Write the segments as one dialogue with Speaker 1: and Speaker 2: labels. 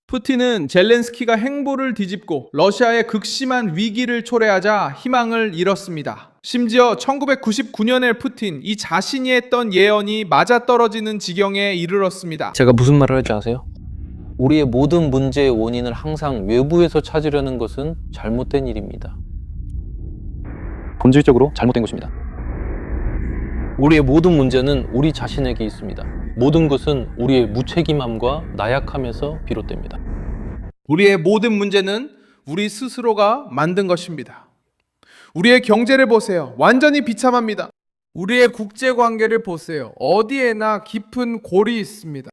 Speaker 1: 푸틴은 젤렌스키가 행보를 뒤집고 러시아의 극심한 위기를 초래하자 희망을 잃었습니다. 심지어 1999년의 푸틴, 이 자신이 했던 예언이 맞아떨어지는 지경에 이르렀습니다.
Speaker 2: 제가 무슨 말을 할지 아세요? 우리의 모든 문제의 원인을 항상 외부에서 찾으려는 것은 잘못된 일입니다. 본질적으로 잘못된 것입니다. 우리의 모든 문제는 우리 자신에게 있습니다. 모든 것은 우리의 무책임함과 나약함에서 비롯됩니다.
Speaker 1: 우리의 모든 문제는 우리 스스로가 만든 것입니다. 우리의 경제를 보세요. 완전히 비참합니다. 우리의 국제관계를 보세요. 어디에나 깊은 골이 있습니다.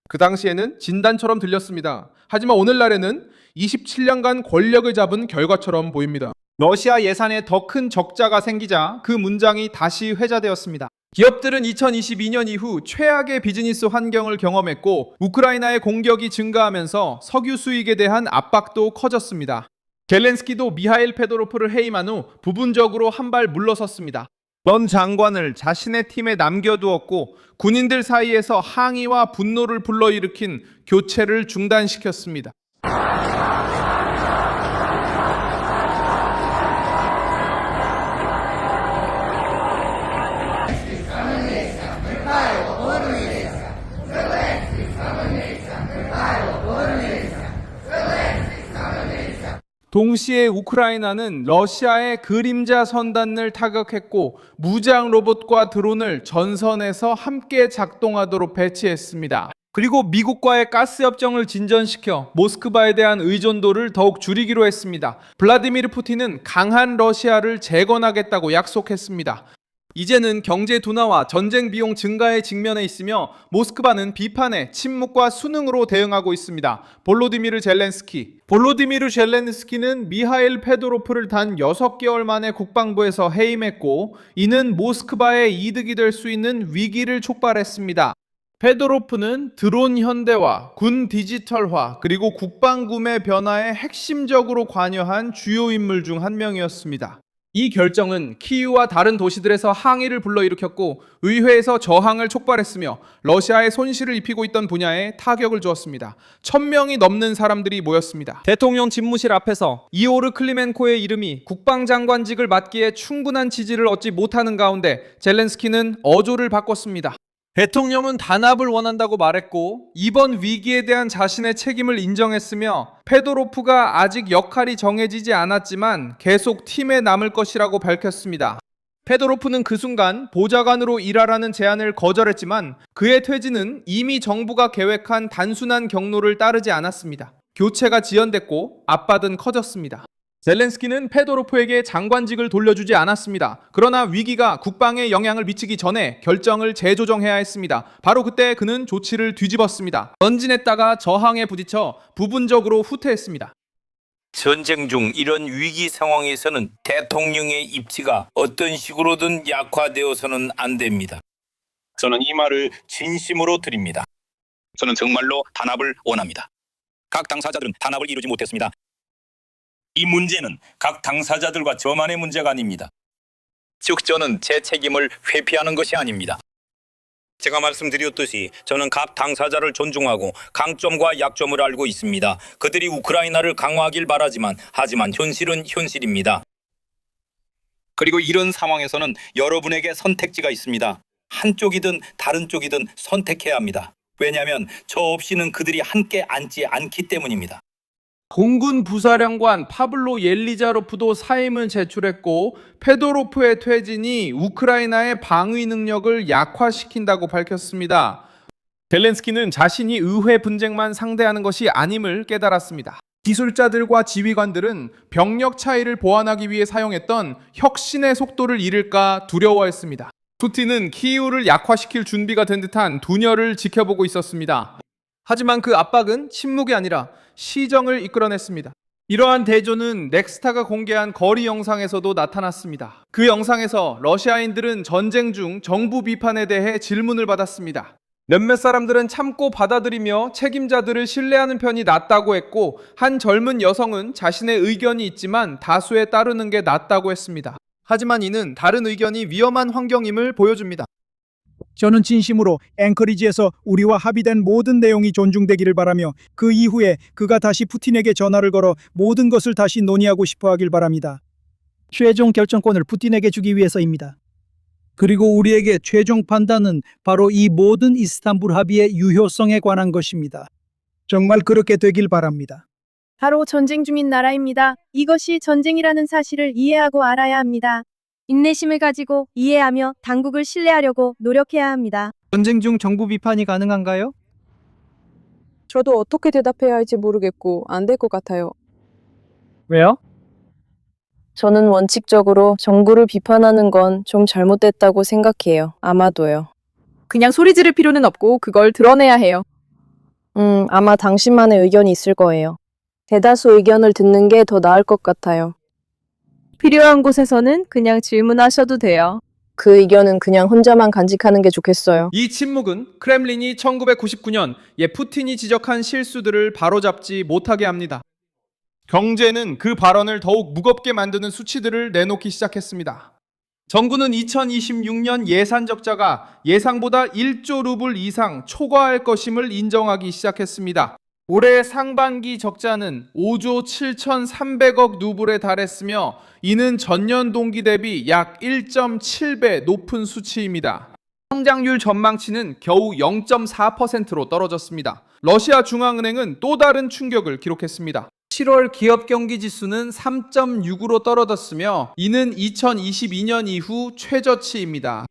Speaker 1: 그 당시에는 진단처럼 들렸습니다. 하지만 오늘날에는 27년간 권력을 잡은 결과처럼 보입니다. 러시아 예산에 더 큰 적자가 생기자 그 문장이 다시 회자되었습니다. 기업들은 2022년 이후 최악의 비즈니스 환경을 경험했고 우크라이나의 공격이 증가하면서 석유 수익에 대한 압박도 커졌습니다. 젤렌스키도 미하일 페도로프를 해임한 후 부분적으로 한 발 물러섰습니다. 런 장관을 자신의 팀에 남겨두었고 군인들 사이에서 항의와 분노를 불러일으킨 교체를 중단시켰습니다. 동시에 우크라이나는 러시아의 그림자 선단을 타격했고 무장 로봇과 드론을 전선에서 함께 작동하도록 배치했습니다. 그리고 미국과의 가스 협정을 진전시켜 모스크바에 대한 의존도를 더욱 줄이기로 했습니다. 블라디미르 푸틴은 강한 러시아를 재건하겠다고 약속했습니다. 이제는 경제 둔화와 전쟁 비용 증가에 직면해 있으며 모스크바는 비판에 침묵과 수능으로 대응하고 있습니다. 볼로디미르 젤렌스키는 미하일 페도로프를 단 6개월 만에 국방부에서 해임했고 이는 모스크바의 이득이 될 수 있는 위기를 촉발했습니다. 페도로프는 드론 현대화, 군 디지털화, 그리고 국방 구매 변화에 핵심적으로 관여한 주요 인물 중 한 명이었습니다. 이 결정은 키이우와 다른 도시들에서 항의를 불러일으켰고 의회에서 저항을 촉발했으며 러시아에 손실을 입히고 있던 분야에 타격을 주었습니다. 1000명이 넘는 사람들이 모였습니다. 대통령 집무실 앞에서 이오르 클리멘코의 이름이 국방장관직을 맡기에 충분한 지지를 얻지 못하는 가운데 젤렌스키는 어조를 바꿨습니다. 대통령은 단합을 원한다고 말했고 이번 위기에 대한 자신의 책임을 인정했으며 페도로프가 아직 역할이 정해지지 않았지만 계속 팀에 남을 것이라고 밝혔습니다. 페도로프는 그 순간 보좌관으로 일하라는 제안을 거절했지만 그의 퇴진은 이미 정부가 계획한 단순한 경로를 따르지 않았습니다. 교체가 지연됐고 압박은 커졌습니다. 젤렌스키는 페도로프에게 장관직을 돌려주지 않았습니다. 그러나 위기가 국방에 영향을 미치기 전에 결정을 재조정해야 했습니다. 바로 그때 그는 조치를 뒤집었습니다. 전진했다가 저항에 부딪혀 부분적으로 후퇴했습니다.
Speaker 3: 전쟁 중 이런 위기 상황에서는 대통령의 입지가 어떤 식으로든 약화되어서는 안 됩니다. 저는 이 말을 진심으로 드립니다. 저는 정말로 단합을 원합니다. 각 당사자들은 단합을 이루지 못했습니다. 이 문제는 각 당사자들과 저만의 문제가 아닙니다. 즉 저는 제 책임을 회피하는 것이 아닙니다. 제가 말씀드렸듯이 저는 각 당사자를 존중하고 강점과 약점을 알고 있습니다. 그들이 우크라이나를 강화하길 바라지만 하지만 현실은 현실입니다. 그리고 이런 상황에서는 여러분에게 선택지가 있습니다. 한쪽이든 다른 쪽이든 선택해야 합니다. 왜냐하면 저 없이는 그들이 함께 앉지 않기 때문입니다.
Speaker 1: 공군 부사령관 파블로 옐리자로프도 사임을 제출했고 페도로프의 퇴진이 우크라이나의 방위 능력을 약화시킨다고 밝혔습니다. 젤렌스키는 자신이 의회 분쟁만 상대하는 것이 아님을 깨달았습니다. 기술자들과 지휘관들은 병력 차이를 보완하기 위해 사용했던 혁신의 속도를 잃을까 두려워했습니다. 푸틴은 키이우를 약화시킬 준비가 된 듯한 두녀를 지켜보고 있었습니다. 하지만 그 압박은 침묵이 아니라 시정을 이끌어냈습니다. 이러한 대조는 넥스타가 공개한 거리 영상에서도 나타났습니다. 그 영상에서 러시아인들은 전쟁 중 정부 비판에 대해 질문을 받았습니다. 몇몇 사람들은 참고 받아들이며 책임자들을 신뢰하는 편이 낫다고 했고 한 젊은 여성은 자신의 의견이 있지만 다수에 따르는 게 낫다고 했습니다. 하지만 이는 다른 의견이 위험한 환경임을 보여줍니다.
Speaker 4: 저는 진심으로 앵커리지에서 우리와 합의된 모든 내용이 존중되기를 바라며 그 이후에 그가 다시 푸틴에게 전화를 걸어 모든 것을 다시 논의하고 싶어 하길 바랍니다. 최종 결정권을 푸틴에게 주기 위해서입니다. 그리고 우리에게 최종 판단은 바로 이 모든 이스탄불 합의의 유효성에 관한 것입니다. 정말 그렇게 되길 바랍니다.
Speaker 5: 바로 전쟁 중인 나라입니다. 이것이 전쟁이라는 사실을 이해하고 알아야 합니다. 인내심을 가지고 이해하며 당국을 신뢰하려고 노력해야 합니다.
Speaker 4: 전쟁 중 정부 비판이 가능한가요?
Speaker 6: 저도 어떻게 대답해야 할지 모르겠고 안 될 것 같아요.
Speaker 4: 왜요?
Speaker 6: 저는 원칙적으로 정부를 비판하는 건 좀 잘못됐다고 생각해요. 아마도요.
Speaker 5: 그냥 소리 지를 필요는 없고 그걸 드러내야 해요.
Speaker 6: 아마 당신만의 의견이 있을 거예요. 대다수 의견을 듣는 게 더 나을 것 같아요.
Speaker 5: 필요한 곳에서는 그냥 질문하셔도 돼요.
Speaker 6: 그 의견은 그냥 혼자만 간직하는 게 좋겠어요.
Speaker 1: 이 침묵은 크렘린이 1999년 푸틴이 지적한 실수들을 바로잡지 못하게 합니다. 경제는 그 발언을 더욱 무겁게 만드는 수치들을 내놓기 시작했습니다. 정부는 2026년 예산 적자가 예상보다 1조 루블 이상 초과할 것임을 인정하기 시작했습니다. 올해 상반기 적자는 5조 7,300억 루블에 달했으며 이는 전년 동기 대비 약 1.7배 높은 수치입니다. 성장률 전망치는 겨우 0.4%로 떨어졌습니다. 러시아 중앙은행은 또 다른 충격을 기록했습니다. 7월 기업 경기 지수는 3.6으로 떨어졌으며 이는 2022년 이후 최저치입니다.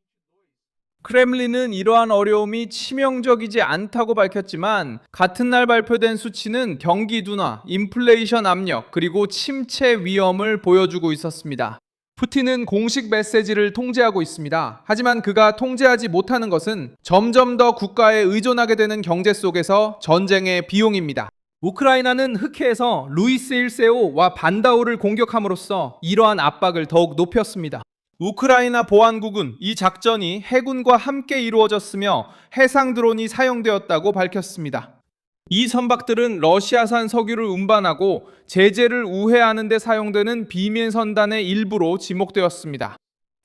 Speaker 1: 크렘린은 이러한 어려움이 치명적이지 않다고 밝혔지만 같은 날 발표된 수치는 경기 둔화, 인플레이션 압력, 그리고 침체 위험을 보여주고 있었습니다. 푸틴은 공식 메시지를 통제하고 있습니다. 하지만 그가 통제하지 못하는 것은 점점 더 국가에 의존하게 되는 경제 속에서 전쟁의 비용입니다. 우크라이나는 흑해에서 루이스 1세오와 반다오를 공격함으로써 이러한 압박을 더욱 높였습니다. 우크라이나 보안국은 이 작전이 해군과 함께 이루어졌으며 해상 드론이 사용되었다고 밝혔습니다. 이 선박들은 러시아산 석유를 운반하고 제재를 우회하는 데 사용되는 비밀 선단의 일부로 지목되었습니다.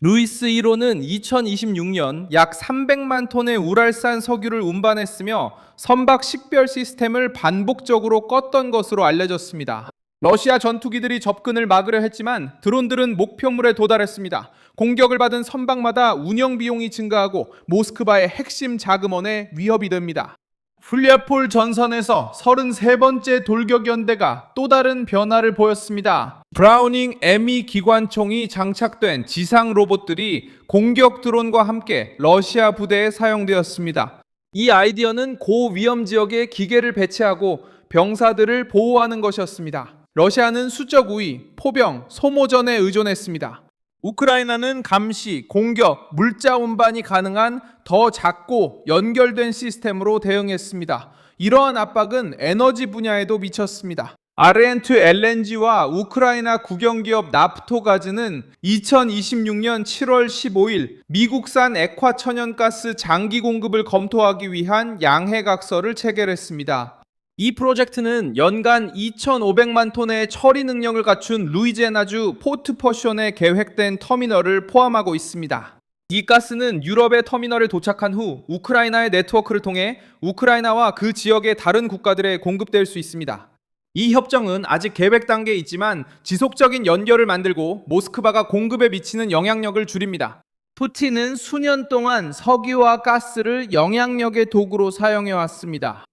Speaker 1: 루이스 1호는 2026년 약 300만 톤의 우랄산 석유를 운반했으며 선박 식별 시스템을 반복적으로 껐던 것으로 알려졌습니다. 러시아 전투기들이 접근을 막으려 했지만 드론들은 목표물에 도달했습니다. 공격을 받은 선박마다 운영 비용이 증가하고 모스크바의 핵심 자금원에 위협이 됩니다. 플리아폴 전선에서 33번째 돌격연대가 또 다른 변화를 보였습니다. 브라우닝 M2 기관총이 장착된 지상 로봇들이 공격 드론과 함께 러시아 부대에 사용되었습니다. 이 아이디어는 고위험 지역에 기계를 배치하고 병사들을 보호하는 것이었습니다. 러시아는 수적 우위, 포병, 소모전에 의존했습니다. 우크라이나는 감시, 공격, 물자 운반이 가능한 더 작고 연결된 시스템으로 대응했습니다. 이러한 압박은 에너지 분야에도 미쳤습니다. 아르헨투 LNG와 우크라이나 국영기업 나프토가즈는 2026년 7월 15일 미국산 액화 천연가스 장기 공급을 검토하기 위한 양해각서를 체결했습니다. 이 프로젝트는 연간 2,500만 톤의 처리 능력을 갖춘 루이지애나주 포트 퍼션에 계획된 터미널을 포함하고 있습니다. 이 가스는 유럽의 터미널에 도착한 후 우크라이나의 네트워크를 통해 우크라이나와 그 지역의 다른 국가들에 공급될 수 있습니다. 이 협정은 아직 계획 단계에 있지만 지속적인 연결을 만들고 모스크바가 공급에 미치는 영향력을 줄입니다. 푸틴은 수년 동안 석유와 가스를 영향력의 도구로 사용해왔습니다.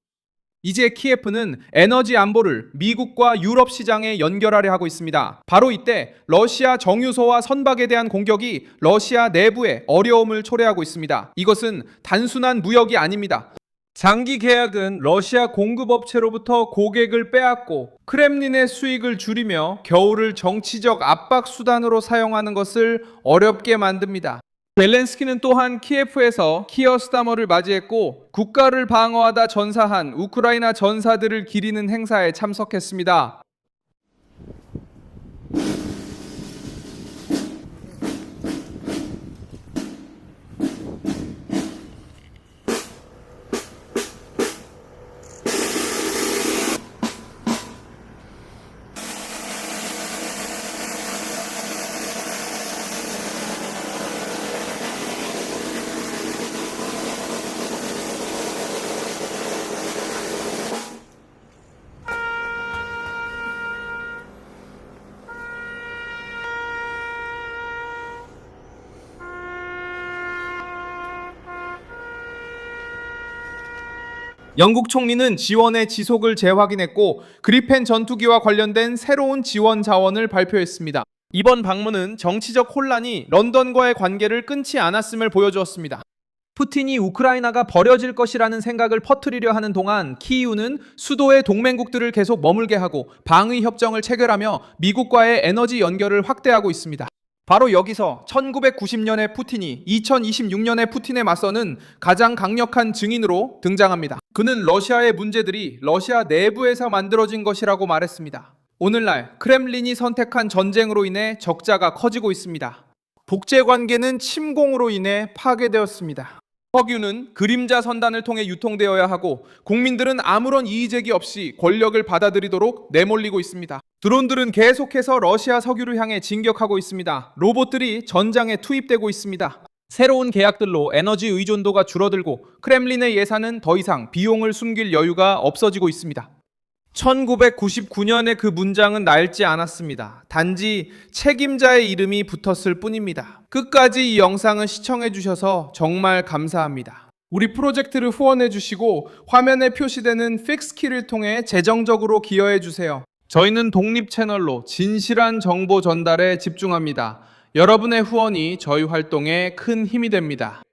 Speaker 1: 이제 키예프는 에너지 안보를 미국과 유럽 시장에 연결하려 하고 있습니다. 바로 이때 러시아 정유소와 선박에 대한 공격이 러시아 내부에 어려움을 초래하고 있습니다. 이것은 단순한 무역이 아닙니다. 장기 계약은 러시아 공급업체로부터 고객을 빼앗고 크렘린의 수익을 줄이며 겨울을 정치적 압박 수단으로 사용하는 것을 어렵게 만듭니다. 젤렌스키는 또한 키예프에서 키어스다머를 맞이했고 국가를 방어하다 전사한 우크라이나 전사들을 기리는 행사에 참석했습니다. 영국 총리는 지원의 지속을 재확인했고 그리펜 전투기와 관련된 새로운 지원 자원을 발표했습니다. 이번 방문은 정치적 혼란이 런던과의 관계를 끊지 않았음을 보여주었습니다. 푸틴이 우크라이나가 버려질 것이라는 생각을 퍼뜨리려 하는 동안 키이우는 수도의 동맹국들을 계속 머물게 하고 방위 협정을 체결하며 미국과의 에너지 연결을 확대하고 있습니다. 바로 여기서 1990년의 푸틴이 2026년의 푸틴에 맞서는 가장 강력한 증인으로 등장합니다. 그는 러시아의 문제들이 러시아 내부에서 만들어진 것이라고 말했습니다. 오늘날 크렘린이 선택한 전쟁으로 인해 적자가 커지고 있습니다. 복제 관계는 침공으로 인해 파괴되었습니다. 석유는 그림자 선단을 통해 유통되어야 하고 국민들은 아무런 이의제기 없이 권력을 받아들이도록 내몰리고 있습니다. 드론들은 계속해서 러시아 석유를 향해 진격하고 있습니다. 로봇들이 전장에 투입되고 있습니다. 새로운 계약들로 에너지 의존도가 줄어들고 크렘린의 예산은 더 이상 비용을 숨길 여유가 없어지고 있습니다. 1999년에 그 문장은 낡지 않았습니다. 단지 책임자의 이름이 붙었을 뿐입니다. 끝까지 이 영상을 시청해 주셔서 정말 감사합니다. 우리 프로젝트를 후원해 주시고 화면에 표시되는 픽스키를 통해 재정적으로 기여해 주세요. 저희는 독립 채널로 진실한 정보 전달에 집중합니다. 여러분의 후원이 저희 활동에 큰 힘이 됩니다.